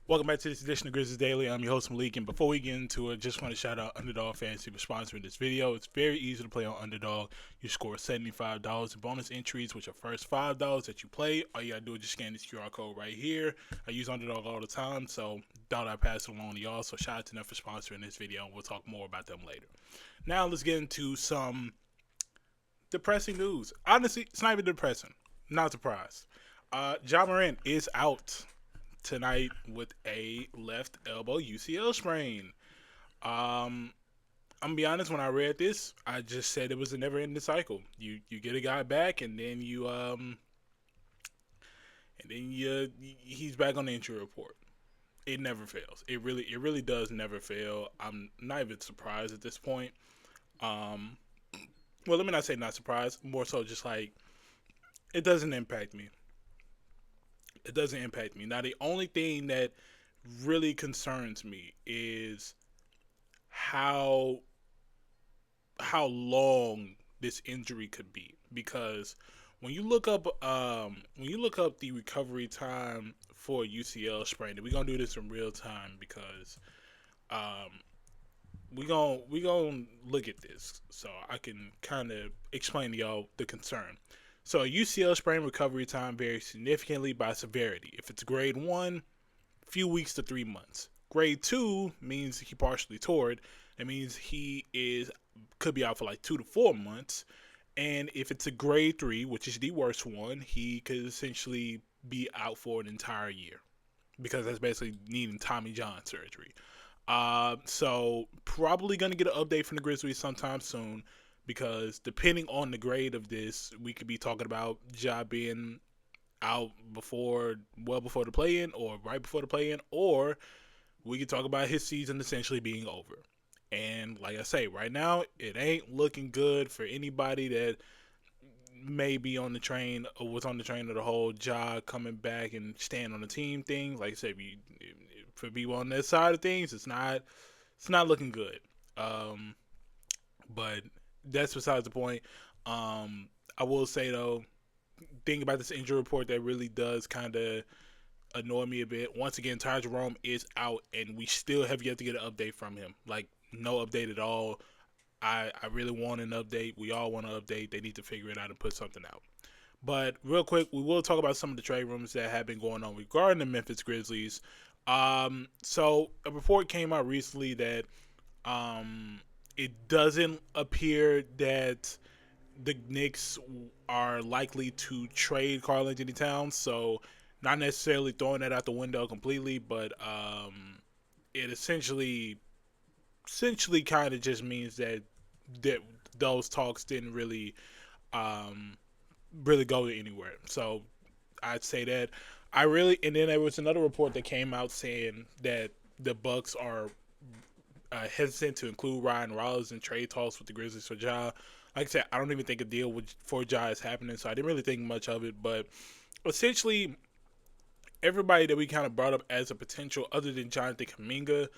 Welcome back to this edition of Grizzlies Daily. I'm your host, Melek, and before we get into it, just want to shout out Underdog Fantasy for sponsoring this video. It's very easy to play on Underdog. You score $75 in bonus entries with your first $5 that you play. All you gotta do is just scan this QR code right here. I use Underdog all the time, so thought I'd pass it along to y'all. So shout out to them for sponsoring this video, and we'll talk more about them later. Now let's get into some depressing news. Honestly, it's not even depressing. Not surprised. Ja Morant is out tonight with a left elbow UCL sprain. I'm gonna be honest, when I read this, I just said it was a never ending cycle. You get a guy back, and then he's back on the injury report. It never fails. It really does never fail. I'm not even surprised at this point. Well, let me not say not surprised. More so, just like it doesn't impact me. It doesn't impact me. Now, the only thing that really concerns me is how long this injury could be, because when you look up the recovery time for a UCL sprain, and we're gonna do this in real time because we're gonna look at this so I can kind of explain to y'all the concern. So a UCL sprain recovery time varies significantly by severity. If it's grade 1, few weeks to 3 months. Grade 2 means he partially tore it. That means could be out for like 2 to 4 months. And if it's a grade 3, which is the worst one, he could essentially be out for an entire year, because that's basically needing Tommy John surgery. So probably going to get an update from the Grizzlies sometime soon, because depending on the grade of this, we could be talking about Ja being out well before the play-in, or right before the play-in, or we could talk about his season essentially being over. And like I say, right now, it ain't looking good for anybody that may be on the train or was on the train of the whole Ja coming back and staying on the team thing. Like I said, for people on that side of things, it's not looking good. But that's besides the point. I will say though, thing about this injury report that really does kind of annoy me a bit. Once again, Ty Jerome is out, and we still have yet to get an update from him. Like, no update at all. I really want an update. We all want an update. They need to figure it out and put something out. But real quick, we will talk about some of the trade rumors that have been going on regarding the Memphis Grizzlies. So a report came out recently that it doesn't appear that the Knicks are likely to trade Karl-Anthony Towns. So not necessarily throwing that out the window completely, but it essentially kind of just means that those talks didn't really go anywhere. So I'd say that and then there was another report that came out saying that the Bucks are hesitant to include Ryan Rollins in trade talks with the Grizzlies for Ja. Like I said, I don't even think a deal for Ja is happening, so I didn't really think much of it. But essentially, everybody that we kind of brought up as a potential, other than Jonathan Kuminga,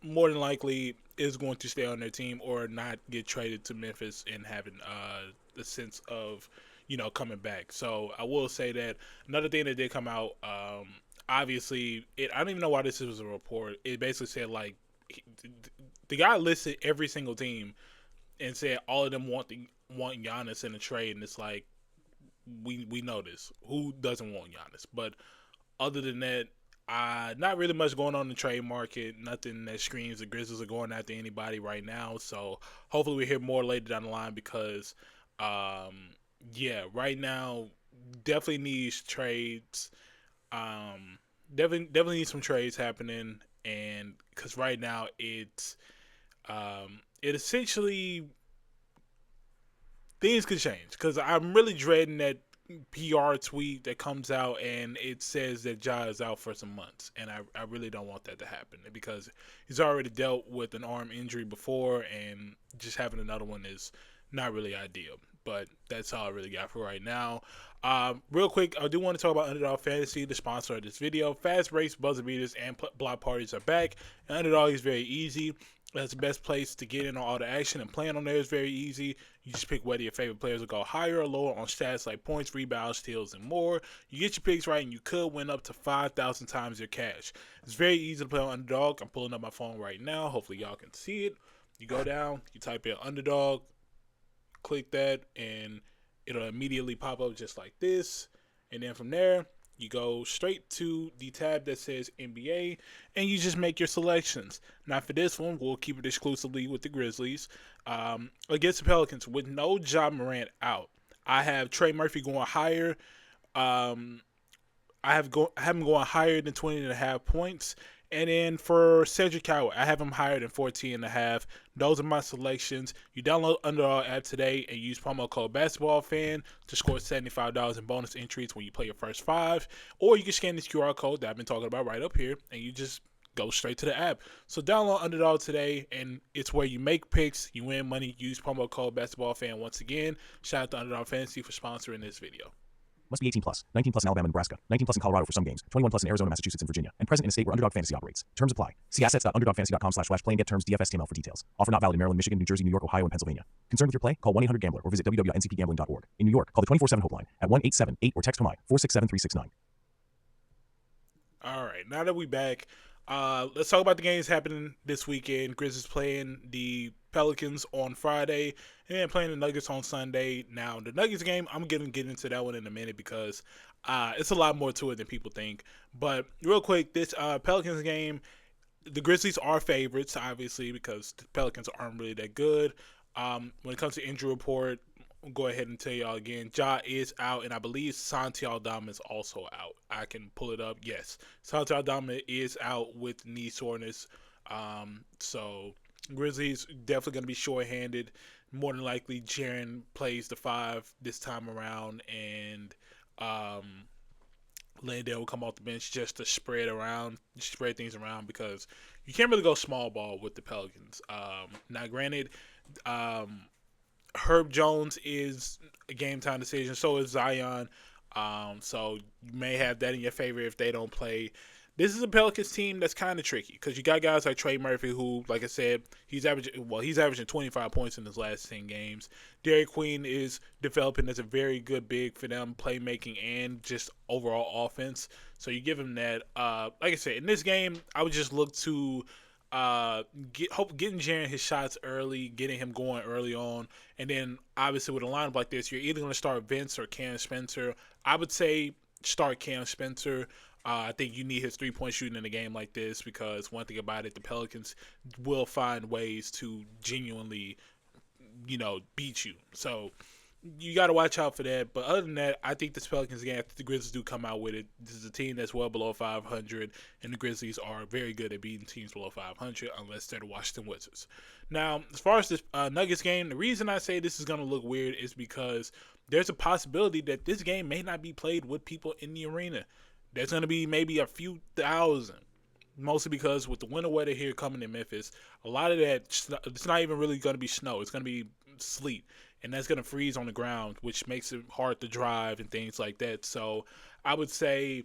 more than likely is going to stay on their team or not get traded to Memphis and having the sense of, coming back. So I will say that another thing that did come out, obviously, I don't even know why this was a report. It basically said, like, the guy listed every single team and said all of them want Giannis in a trade, and it's like, we know this. Who doesn't want Giannis? But other than that, not really much going on in the trade market. Nothing that screams the Grizzlies are going after anybody right now. So hopefully we hear more later down the line, because, right now definitely needs trades. Definitely need some trades happening, and because right now it essentially, things could change, because I'm really dreading that PR tweet that comes out and it says that Ja is out for some months, and I really don't want that to happen, because he's already dealt with an arm injury before, and just having another one is not really ideal. But that's all I really got for right now. Real quick, I do want to talk about Underdog Fantasy, the sponsor of this video. Fast breaks, buzzer beaters, and block parties are back. And Underdog is very easy. That's the best place to get in on all the action, and playing on there is very easy. You just pick whether your favorite players will go higher or lower on stats like points, rebounds, steals, and more. You get your picks right, and you could win up to 5,000 times your cash. It's very easy to play on Underdog. I'm pulling up my phone right now. Hopefully, y'all can see it. You go down, you type in Underdog, click that, and it'll immediately pop up just like this. And then from there, you go straight to the tab that says NBA, and you just make your selections. Now for this one, we'll keep it exclusively with the Grizzlies. Against the Pelicans, with no Ja Morant out, I have Trey Murphy going higher. I have him going higher than 20.5 points. And then for Cedric Coward, I have him higher than 14.5. Those are my selections. You download Underdog app today and use promo code BasketballFan to score $75 in bonus entries when you play your first 5. Or you can scan this QR code that I've been talking about right up here, and you just go straight to the app. So download Underdog today, and it's where you make picks, you win money. Use promo code BasketballFan once again. Shout out to Underdog Fantasy for sponsoring this video. Must be 18 plus. 19 plus in Alabama and Nebraska. 19 plus in Colorado for some games. 21 plus in Arizona, Massachusetts, and Virginia. And present in a state where Underdog Fantasy operates. Terms apply. See assets.underdogfantasy.com/play and get terms DFSTML for details. Offer not valid in Maryland, Michigan, New Jersey, New York, Ohio, and Pennsylvania. Concerned with your play? Call 1-800-GAMBLER or visit www.ncpgambling.org. In New York, call the 24/7 Hope line at 1-878 or text HOMI 467-369. All right, now that we back, let's talk about the games happening this weekend. Grizzlies playing the Pelicans on Friday, and then playing the Nuggets on Sunday. Now, the Nuggets game, I'm going to get into that one in a minute because it's a lot more to it than people think. But real quick, this Pelicans game, the Grizzlies are favorites, obviously, because the Pelicans aren't really that good. When it comes to injury report, I'll go ahead and tell y'all again. Ja is out, and I believe Santi Aldama is also out. I can pull it up. Yes, Santi Aldama is out with knee soreness. So Grizzlies definitely going to be short-handed. More than likely, Jaren plays the 5 this time around, and Landale will come off the bench just to spread things around because you can't really go small ball with the Pelicans. Now, granted, Herb Jones is a game-time decision. So is Zion. So you may have that in your favor if they don't play. This is a Pelicans team that's kind of tricky because you got guys like Trey Murphy who, like I said, he's averaging 25 points in his last 10 games. Derek Queen is developing as a very good big for them, playmaking and just overall offense. So you give him that. Like I said, in this game, I would just look to getting Jaren his shots early, getting him going early on, and then obviously with a lineup like this, you're either going to start Vince or Cam Spencer. I would say start Cam Spencer. I think you need his 3-point shooting in a game like this because one thing about it, the Pelicans will find ways to genuinely, beat you. So you got to watch out for that. But other than that, I think this Pelicans game, if the Grizzlies do come out with it, this is a team that's well below 500, and the Grizzlies are very good at beating teams below 500 unless they're the Washington Wizards. Now, as far as this Nuggets game, the reason I say this is going to look weird is because there's a possibility that this game may not be played with people in the arena. There's going to be maybe a few thousand. Mostly because with the winter weather here coming in Memphis, a lot of that, it's not even really going to be snow. It's going to be sleet. And that's going to freeze on the ground, which makes it hard to drive and things like that. So I would say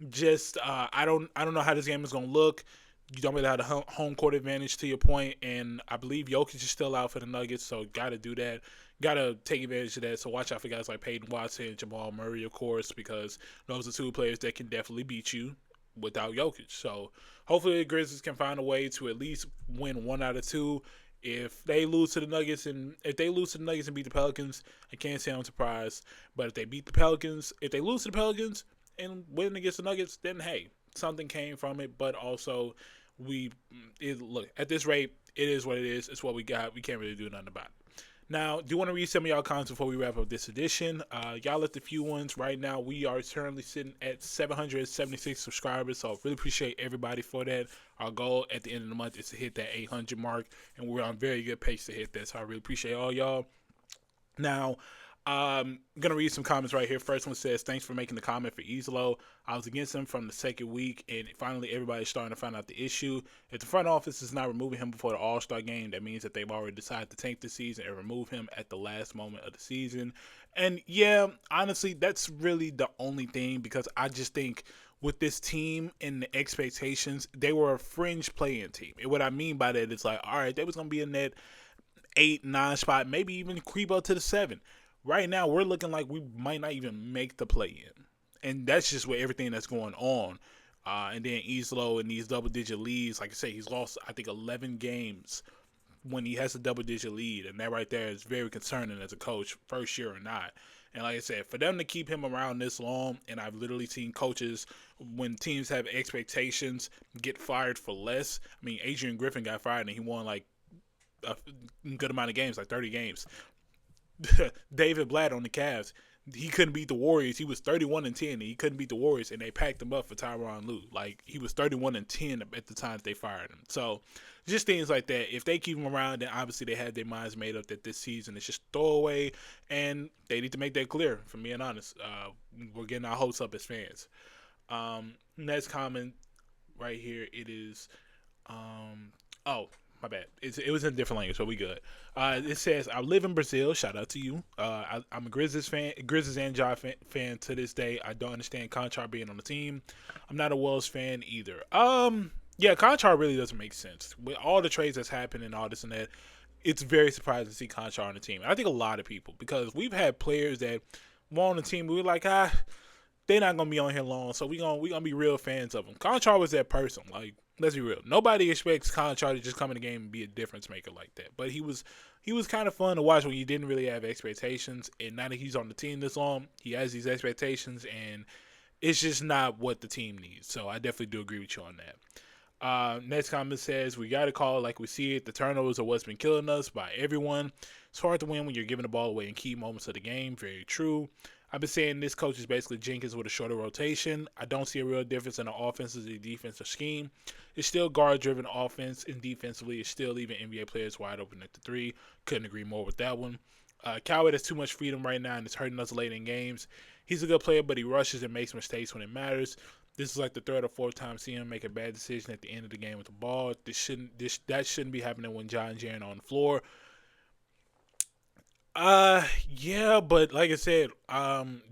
just I don't know how this game is going to look. You don't really have the home court advantage to your point. And I believe Jokic is still out for the Nuggets, so got to do that. Got to take advantage of that. So watch out for guys like Peyton Watson and Jamal Murray, of course, because those are 2 players that can definitely beat you without Jokic. So hopefully the Grizzlies can find a way to at least win 1 out of 2. If they lose to the Nuggets and beat the Pelicans, I can't say I'm surprised. But if they lose to the Pelicans and win against the Nuggets, then hey, something came from it. But also, look, at this rate, it is what it is. It's what we got. We can't really do nothing about it. Now, do you want to read some of y'all comments before we wrap up this edition? Y'all left a few ones. Right now, we are currently sitting at 776 subscribers, so I really appreciate everybody for that. Our goal at the end of the month is to hit that 800 mark, and we're on very good pace to hit that, so I really appreciate all y'all. Now, I'm going to read some comments right here. First one says, thanks for making the comment for Islo. I was against him from the second week, and finally everybody's starting to find out the issue. If the front office is not removing him before the All-Star game, that means that they've already decided to tank the season and remove him at the last moment of the season. And yeah, honestly, that's really the only thing, because I just think with this team and the expectations, they were a fringe playing team. And what I mean by that is like, all right, they was gonna be in that 8, 9 spot, maybe even creep up to the 7. Right now, we're looking like we might not even make the play in, and that's just with everything that's going on. And then Islo in these double-digit leads, like I say, he's lost I think 11 games when he has a double-digit lead, and that right there is very concerning as a coach, first year or not. And like I said, for them to keep him around this long, and I've literally seen coaches, when teams have expectations, get fired for less. I mean, Adrian Griffin got fired, and he won like a good amount of games, like 30 games. David Blatt on the Cavs, he couldn't beat the Warriors. He was 31-10, and he couldn't beat the Warriors, and they packed him up for Tyronn Lue. Like, he was 31-10 at the time that they fired him. So, just things like that. If they keep him around, then obviously they have their minds made up that this season is just throwaway, and they need to make that clear, from being honest. We're getting our hopes up as fans. Next comment right here, it is, my bad. It was in a different language, so we good. It says, I live in Brazil. Shout out to you. I'm a Grizzlies and Ja fan to this day. I don't understand Conchar being on the team. I'm not a Wells fan either. Yeah, Conchar really doesn't make sense. With all the trades that's happened and all this and that, it's very surprising to see Conchar on the team. I think a lot of people, because we've had players that were on the team, we were like, they're not gonna be on here long, so we gonna be real fans of them. Conchar was that person. Like, let's be real. Nobody expects Conchar to just come in the game and be a difference maker like that. But he was kind of fun to watch when you didn't really have expectations. And now that he's on the team this long, he has these expectations, and it's just not what the team needs. So I definitely do agree with you on that. Next comment says, we got to call it like we see it. The turnovers are what's been killing us by everyone. It's hard to win when you're giving the ball away in key moments of the game. Very true. I've been saying this coach is basically Jenkins with a shorter rotation. I don't see a real difference in the offensive or defensive scheme. It's still guard-driven offense, and defensively it's still leaving NBA players wide open at the 3. Couldn't agree more with that one. Coward has too much freedom right now, and it's hurting us late in games. He's a good player, but he rushes and makes mistakes when it matters. This is like the 3rd or 4th time seeing him make a bad decision at the end of the game with the ball. That shouldn't be happening when John and Jaren are on the floor. Yeah, but like I said,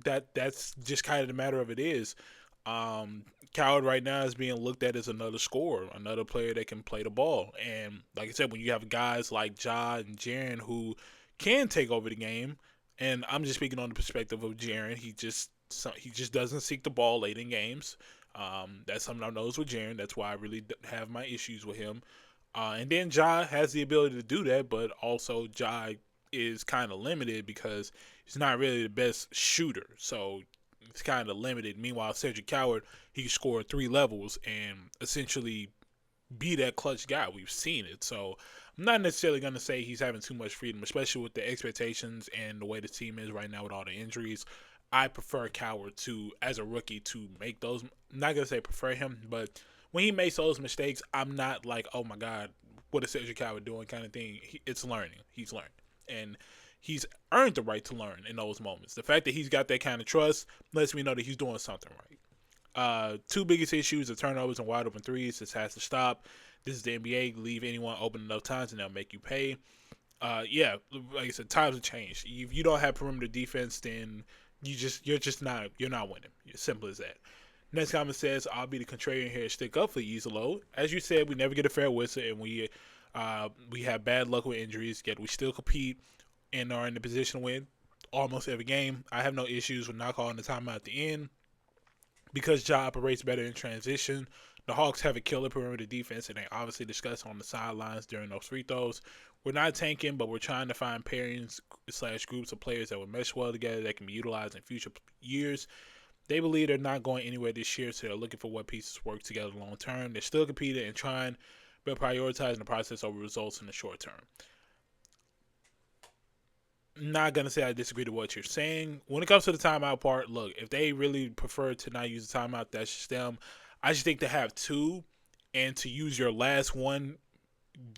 that's just kind of the matter of it is. Coward right now is being looked at as another scorer, another player that can play the ball. And like I said, when you have guys like Ja and Jaren who can take over the game, and I'm just speaking on the perspective of Jaren, he just doesn't seek the ball late in games. That's something I noticed with Jaren. That's why I really have my issues with him. And then Ja has the ability to do that, but also Ja is kind of limited because he's not really the best shooter. So it's kind of limited. Meanwhile, Cedric Coward, he scored 3 levels and essentially be that clutch guy. We've seen it. So I'm not necessarily going to say he's having too much freedom, especially with the expectations and the way the team is right now with all the injuries. I prefer Coward as a rookie, to make those. I'm not going to say prefer him, but when he makes those mistakes, I'm not like, oh my God, what is Cedric Coward doing kind of thing. It's learning. He's learned. And he's earned the right to learn in those moments. The fact that he's got that kind of trust lets me know that he's doing something right. 2 biggest issues are turnovers and wide open threes. This has to stop. This is the NBA. Leave anyone open enough times and they'll make you pay. Yeah, like I said, times have changed. If you don't have perimeter defense, then you're not winning. Simple as that. Next comment says, I'll be the contrarian here and stick up for Islo. As you said, we never get a fair whistle, and we have bad luck with injuries, yet we still compete and are in the position to win almost every game. I have no issues with not calling the timeout at the end because Ja operates better in transition. The Hawks have a killer perimeter defense, and they obviously discussed on the sidelines during those free throws. We're not tanking, but we're trying to find pairings/groups of players that will mesh well together that can be utilized in future years. They believe they're not going anywhere this year, so they're looking for what pieces work together long term. They're still competing and trying, but prioritizing the process over results in the short term. Not going to say I disagree to what you're saying. When it comes to the timeout part, look, if they really prefer to not use the timeout, that's just them. I just think to have 2 and to use your last one,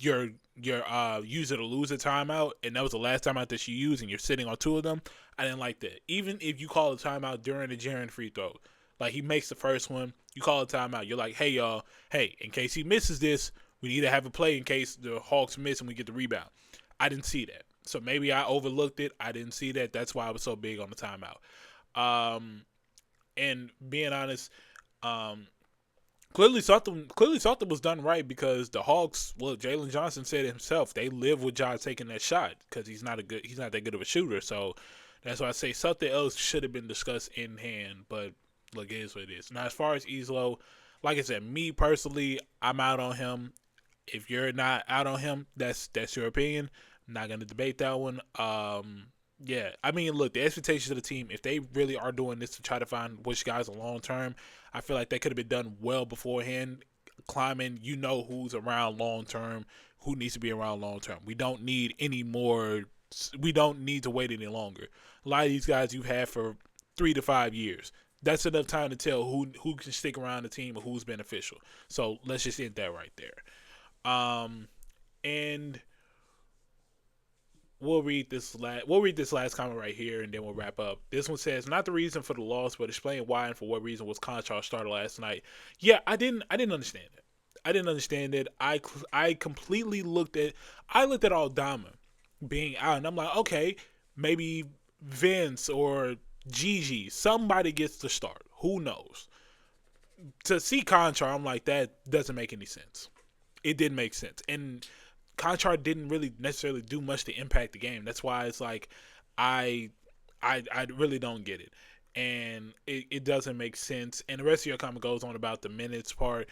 your user to lose a timeout, and that was the last timeout that you used, and you're sitting on 2 of them. I didn't like that. Even if you call a timeout during the Jaren free throw, like he makes the first one, you call a timeout. You're like, hey y'all, in case he misses this, we need to have a play in case the Hawks miss and we get the rebound. I didn't see that, so maybe I overlooked it. I didn't see that. That's why I was so big on the timeout. And being honest, Um, clearly something was done right because the Hawks. Well, Jalen Johnson said it himself. They live with Ja taking that shot because he's not that good of a shooter. So that's why I say something else should have been discussed in hand. But look, it is what it is. Now, as far as Islo, like I said, me personally, I'm out on him. If you're not out on him, that's your opinion. I'm not gonna debate that one. Yeah, I mean, look, the expectations of the team, if they really are doing this to try to find which guys are long term, I feel like that could have been done well beforehand. Climbing, you know who's around long term, who needs to be around long term. We don't need any more. We don't need to wait any longer. A lot of these guys you've had for 3 to 5 years. That's enough time to tell who can stick around the team or who's beneficial. So let's just end that right there. And we'll read this last comment right here, and then we'll wrap up. This one says, "Not the reason for the loss, but explain why and for what reason was Conchar started last night." Yeah, I didn't understand it. I didn't understand it. I completely looked at Aldama being out, and I'm like, okay, maybe Vince or Gigi, somebody gets to start. Who knows? To see Conchar, I'm like, that doesn't make any sense. It didn't make sense, and Conchar didn't really necessarily do much to impact the game. That's why it's like I really don't get it. And it doesn't make sense. And the rest of your comment goes on about the minutes part.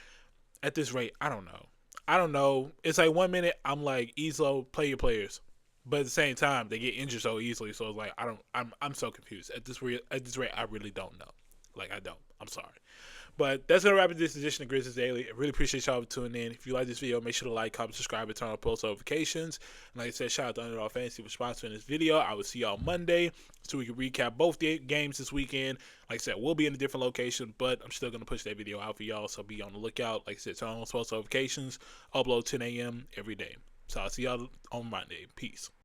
At this rate, I don't know. I don't know. It's like 1 minute I'm like, Islo, play your players. But at the same time, they get injured so easily. So it's like I'm so confused. At this rate, I really don't know. Like I don't. I'm sorry. But that's going to wrap up this edition of Grizzlies Daily. I really appreciate y'all for tuning in. If you like this video, make sure to like, comment, subscribe, and turn on post notifications. And like I said, shout out to Underdog Fantasy for sponsoring this video. I will see y'all Monday so we can recap both the games this weekend. Like I said, we'll be in a different location, but I'm still going to push that video out for y'all, so be on the lookout. Like I said, turn on post notifications. Upload 10 a.m. every day. So I'll see y'all on Monday. Peace.